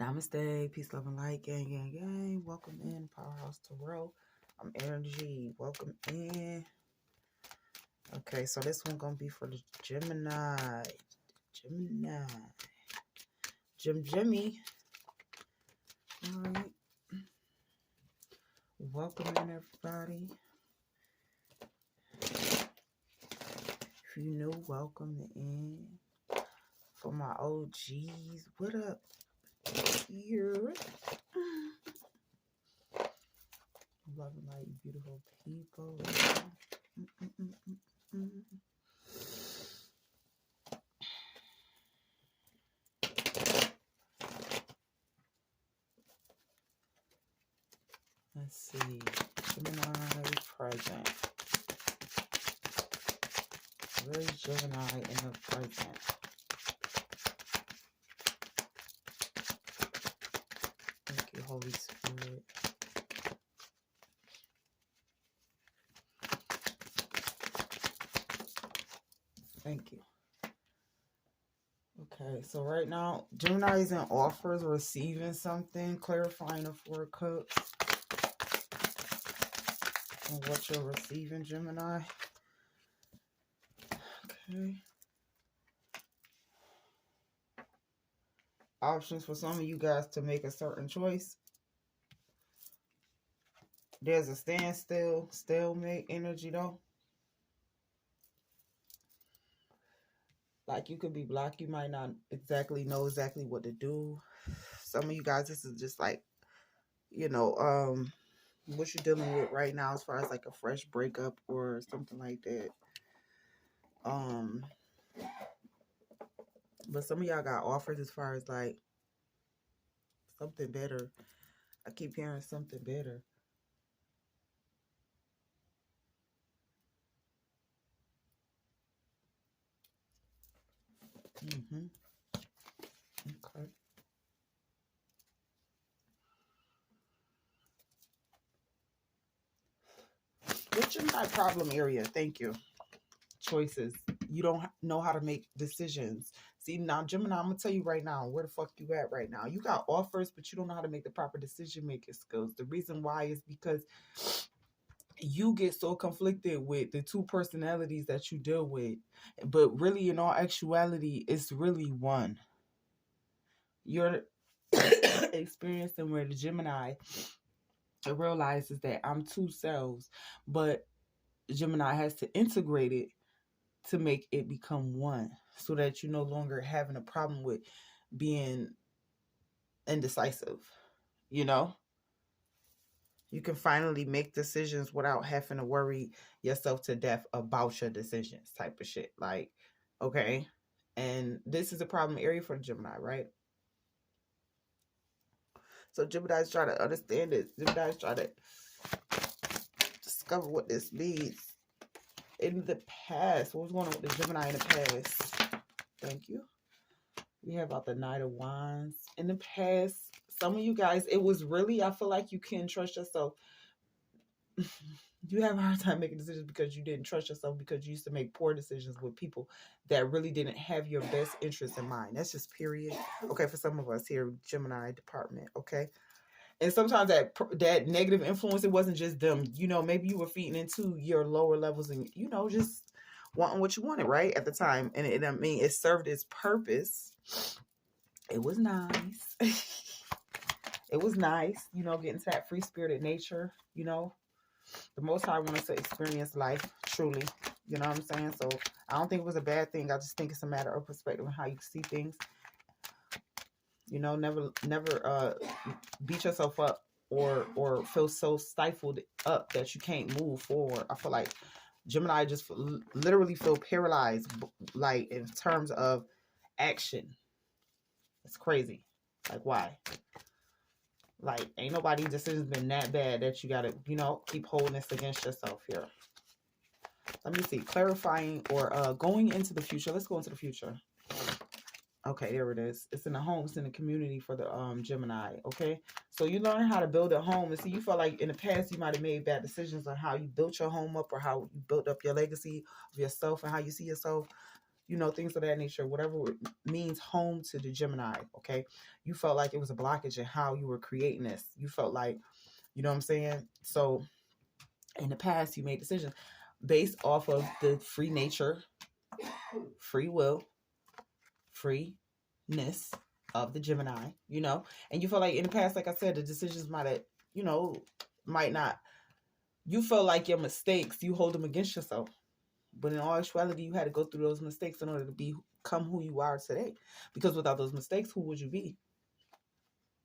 Namaste, peace, love, and light, gang, gang, gang. Welcome in, Powerhouse Tarot. I'm Energy. Welcome in. Okay, so this one gonna be for the Gemini. Jimmy. All right. Welcome in, everybody. If you new, welcome in. For my OGs, what up? Here. Love and light, you beautiful people. Let's see. Gemini present. Where is Gemini in the present? Thank you, Holy Spirit. Thank you. Okay, so right now, Gemini is in offers, receiving something, clarifying the Four of Cups. And what you're receiving, Gemini. Okay. Options for some of you guys to make a certain choice. There's a standstill, stalemate energy though. Like you could be blocked. You might not exactly know what to do. Some of you guys, this is just like, you know, what you're dealing with right now as far as like a fresh breakup or something like that. But some of y'all got offers as far as like something better. I keep hearing something better. Okay. What's your my problem area? Thank you. Choices. You don't know how to make decisions. See, now, Gemini, I'm going to tell you right now, where the fuck you at right now? You got offers, but you don't know how to make the proper decision-making skills. The reason why is because you get so conflicted with the two personalities that you deal with. But really, in all actuality, it's really one. You're experiencing where the Gemini realizes that I'm two selves, but Gemini has to integrate it to make it become one, so that you're no longer having a problem with being indecisive. You know, you can finally make decisions without having to worry yourself to death about your decisions, type of shit. Like, okay, and this is a problem area for the Gemini, right? So Gemini's trying to understand it. Gemini's trying to discover what this means. In the past, what was going on with the Gemini in the past? Thank you. We have about the Knight of Wands. In the past, some of you guys, it was really, I feel like you can't trust yourself. You have a hard time making decisions because you didn't trust yourself, because you used to make poor decisions with people that really didn't have your best interest in mind. That's just period. Okay, for some of us here, Gemini department, okay? And sometimes that negative influence, it wasn't just them. You know, maybe you were feeding into your lower levels and, you know, just wanting what you wanted, right, at the time. And I mean, it served its purpose. It was nice. It was nice, you know, getting to that free-spirited nature, you know. The Most High wants us to experience life, truly. You know what I'm saying? So I don't think it was a bad thing. I just think it's a matter of perspective and how you see things. You know, never beat yourself up or feel so stifled up that you can't move forward. I feel like Gemini just literally feel paralyzed, like in terms of action. It's crazy. Like, why? Like, ain't nobody's decisions been that bad that you gotta, you know, keep holding this against yourself here. Let me see. Clarifying or going into the future. Let's go into the future. Okay, there it is. It's in the home. It's in the community for the Gemini. Okay, so you learn how to build a home. And see, you felt like in the past you might have made bad decisions on how you built your home up or how you built up your legacy of yourself and how you see yourself. you know, things of that nature, whatever it means home to the Gemini, okay? You felt like it was a blockage in how you were creating this. You felt like, you know what I'm saying? So in the past, you made decisions based off of the free nature, free will, freeness of the Gemini, you know? And you feel like in the past, like I said, the decisions might have, you know, might not, you feel like your mistakes, you hold them against yourself. But in all actuality, you had to go through those mistakes in order to become who you are today. Because without those mistakes, who would you be?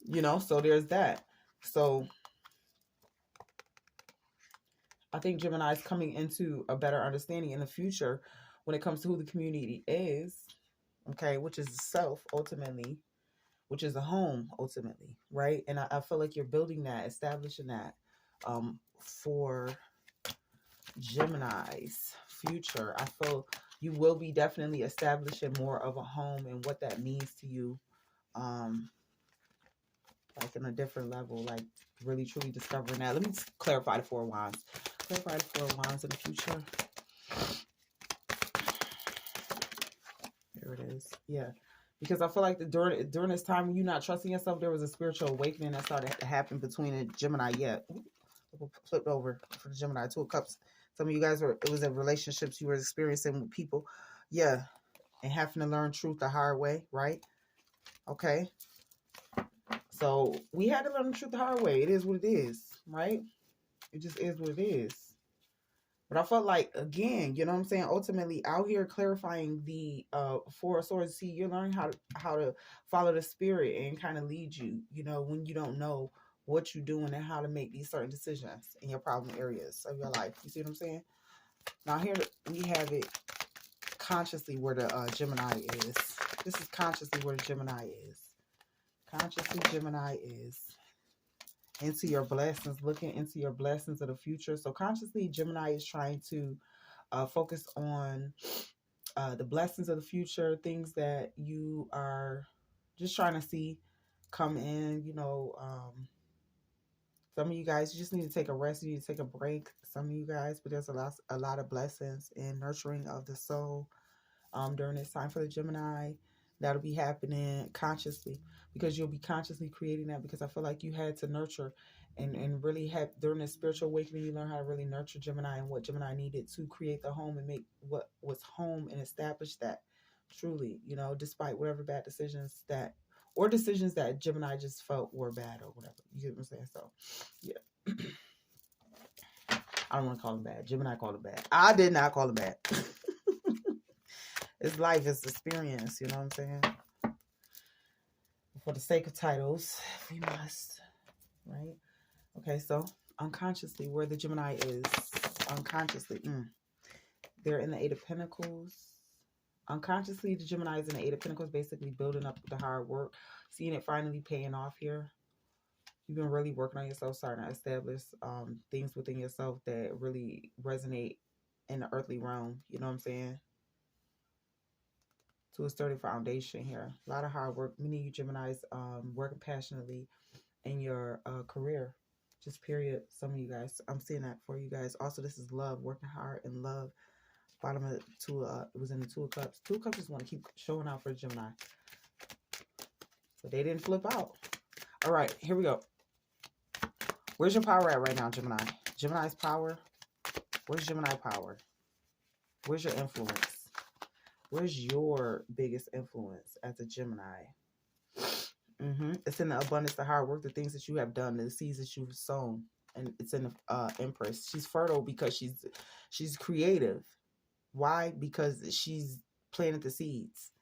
You know, so there's that. So I think Gemini is coming into a better understanding in the future when it comes to who the community is, okay, which is self ultimately, which is a home ultimately, right? And I feel like you're building that, establishing that for Gemini's future. I feel you will be definitely establishing more of a home and what that means to you, like in a different level, like really truly discovering that. Let me clarify the Four of Wands. Clarify the Four of Wands in the future. There it is. Yeah. Because I feel like during this time when you're not trusting yourself, there was a spiritual awakening that started to happen between a Gemini. Yeah. Flipped over for the Gemini. Two of Cups. Some of you guys it was in relationships you were experiencing with people. Yeah. And having to learn truth the hard way, right? Okay. So we had to learn the truth the hard way. It is what it is, right? It just is what it is. But I felt like, again, you know what I'm saying? Ultimately, out here clarifying the Four of Swords. See, you're learning how to follow the spirit and kind of lead you, you know, when you don't know what you're doing and how to make these certain decisions in your problem areas of your life. You see what I'm saying? Now here we have it consciously where the Gemini is. This is consciously where the Gemini is. Consciously Gemini is. Into your blessings, looking into your blessings of the future. So consciously Gemini is trying to focus on the blessings of the future, things that you are just trying to see come in. You know, some of you guys, you just need to take a rest, you need to take a break, some of you guys, but there's a lot of blessings and nurturing of the soul during this time for the Gemini. That'll be happening consciously, because you'll be consciously creating that, because I feel like you had to nurture and really have, during this spiritual awakening, you learn how to really nurture Gemini and what Gemini needed to create the home and make what was home and establish that truly, you know, despite whatever bad decisions that, or decisions that Gemini just felt were bad or whatever. You get what I'm saying? So, yeah. I don't want to call them bad. Gemini called it bad. I did not call it bad. It's life, it's experience, you know what I'm saying? For the sake of titles, we must, right? Okay, so unconsciously, where the Gemini is, unconsciously, they're in the Eight of Pentacles. Unconsciously, the Gemini is in the Eight of Pentacles, basically building up the hard work, seeing it finally paying off here. You've been really working on yourself, starting to establish things within yourself that really resonate in the earthly realm, you know what I'm saying? To a sturdy foundation here. A lot of hard work. Many of you Geminis working passionately in your career. Just period. Some of you guys. I'm seeing that for you guys. Also, this is love. Working hard in love. Bottom of two. It was in the Two of Cups. Two of Cups just want to keep showing out for Gemini. But they didn't flip out. All right, here we go. Where's your power at right now, Gemini? Gemini's power. Where's Gemini power? Where's your influence? Where's your biggest influence as a Gemini? It's in the abundance, the hard work, the things that you have done, the seeds that you've sown. And it's in the Empress. She's fertile because she's creative. Why? Because she's planted the seeds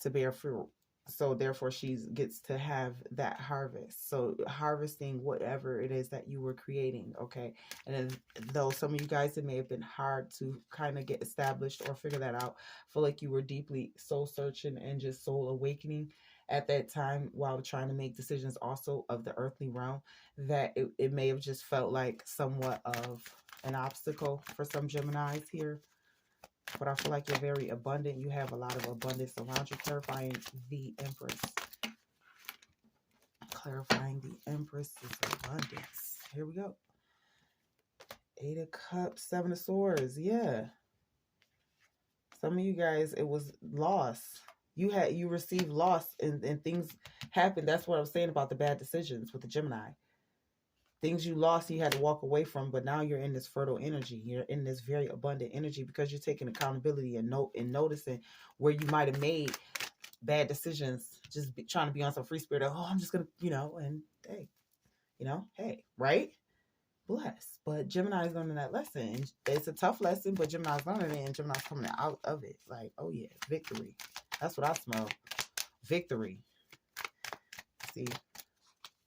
to bear fruit. So therefore she gets to have that harvest. So harvesting whatever it is that you were creating, okay? And then, though some of you guys, it may have been hard to kind of get established or figure that out, I feel like you were deeply soul searching and just soul awakening at that time while trying to make decisions also of the earthly realm, that it may have just felt like somewhat of an obstacle for some Geminis here. But I feel like you're very abundant. You have a lot of abundance around you. Clarifying the Empress. Clarifying the Empress's abundance. Here we go. Eight of Cups, Seven of Swords. Yeah. Some of you guys, it was loss. You received loss, and things happened. That's what I was saying about the bad decisions with the Gemini. Things you lost, you had to walk away from, but now you're in this fertile energy. You're in this very abundant energy because you're taking accountability and noticing where you might have made bad decisions, just trying to be on some free spirit of, oh, I'm just gonna, and hey, hey, right? Bless. But Gemini is learning that lesson. It's a tough lesson, but Gemini's learning it, and Gemini's coming out of it. Like, oh yeah, victory. That's what I smell. Victory. See,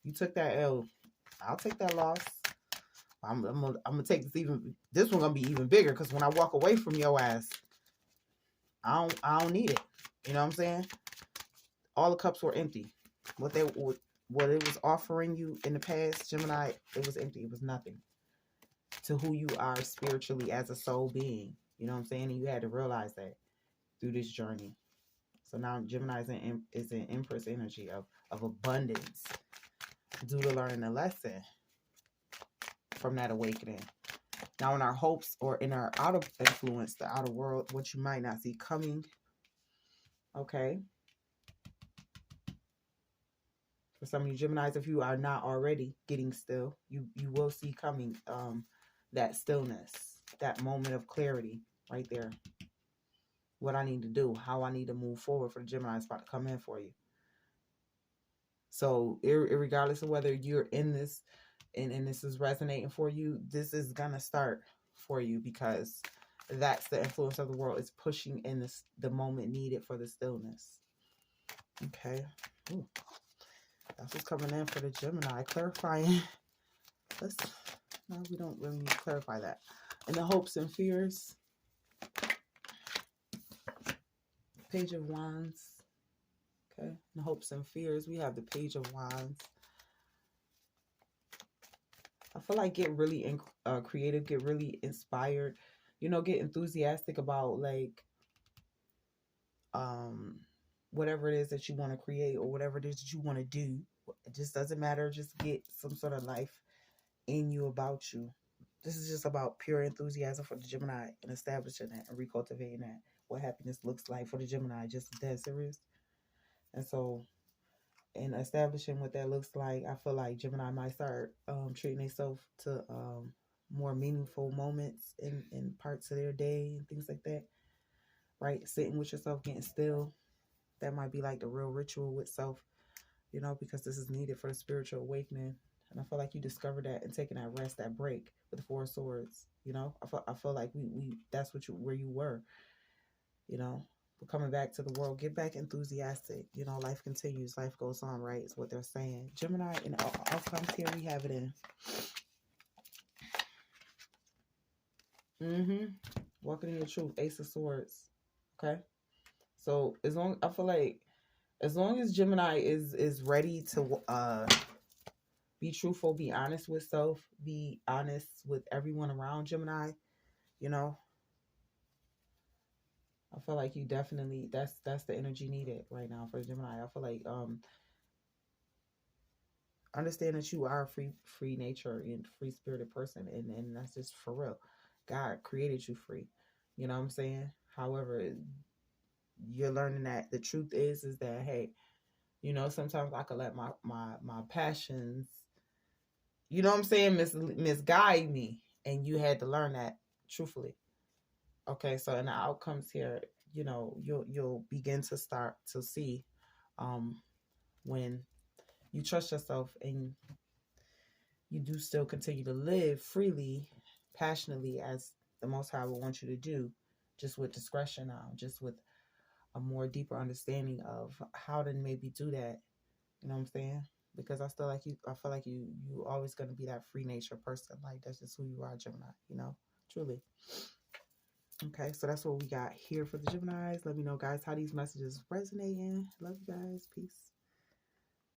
you took that L. I'll take that loss. I'm gonna take this one gonna be even bigger, because when I walk away from your ass, I don't need it. You know what I'm saying? All the cups were empty. What it was offering you in the past, Gemini, it was empty. It was nothing to who you are spiritually as a soul being. You know what I'm saying? And you had to realize that through this journey. So now Gemini is in Empress energy of abundance due to learning a lesson from that awakening. Now in our hopes, or in our outer influence, the outer world, what you might not see coming, okay? For some of you Geminis, if you are not already getting still, you will see coming that stillness, that moment of clarity right there. What I need to do, how I need to move forward for the Gemini is about to come in for you. So regardless of whether you're in this and this is resonating for you, this is going to start for you, because that's the influence of the world. It's pushing in the moment needed for the stillness. Okay. Ooh. That's what's coming in for the Gemini. Clarifying. No, we don't really need to clarify that. And the hopes and fears. Page of Wands. Okay. The hopes and fears. We have the Page of Wands. I feel like get really creative, get really inspired. Get enthusiastic about like whatever it is that you want to create, or whatever it is that you want to do. It just doesn't matter. Just get some sort of life in you, about you. This is just about pure enthusiasm for the Gemini, and establishing that and recultivating that. What happiness looks like for the Gemini, just dead serious. And so in establishing what that looks like, I feel like Gemini might start treating themselves to more meaningful moments in parts of their day and things like that. Right? Sitting with yourself, getting still. That might be like the real ritual with self, because this is needed for the spiritual awakening. And I feel like you discovered that and taking that rest, that break with the Four of Swords. I feel like we that's where you were. But coming back to the world, get back enthusiastic. Life continues, life goes on, right? Is what they're saying. Gemini, in outcomes here, we have it in. Walking in your truth, Ace of Swords. Okay. So I feel like as long as Gemini is ready to be truthful, be honest with self, be honest with everyone around Gemini, I feel like you definitely, that's the energy needed right now for Gemini. I feel like understand that you are a free nature and free spirited person, and that's just for real. God created you free. You know what I'm saying? However, you're learning that the truth is that, hey, sometimes I could let my passions, you know what I'm saying, misguide me, and you had to learn that truthfully. Okay, so in the outcomes here, you'll begin to start to see when you trust yourself and you do still continue to live freely, passionately, as the Most High will want you to do, just with discretion now, just with a more deeper understanding of how to maybe do that. You know what I'm saying? Because I feel like you always going to be that free nature person. Like, that's just who you are, Gemini, truly. Okay, so that's what we got here for the Geminis. Let me know, guys, how these messages resonating. Love you guys. Peace.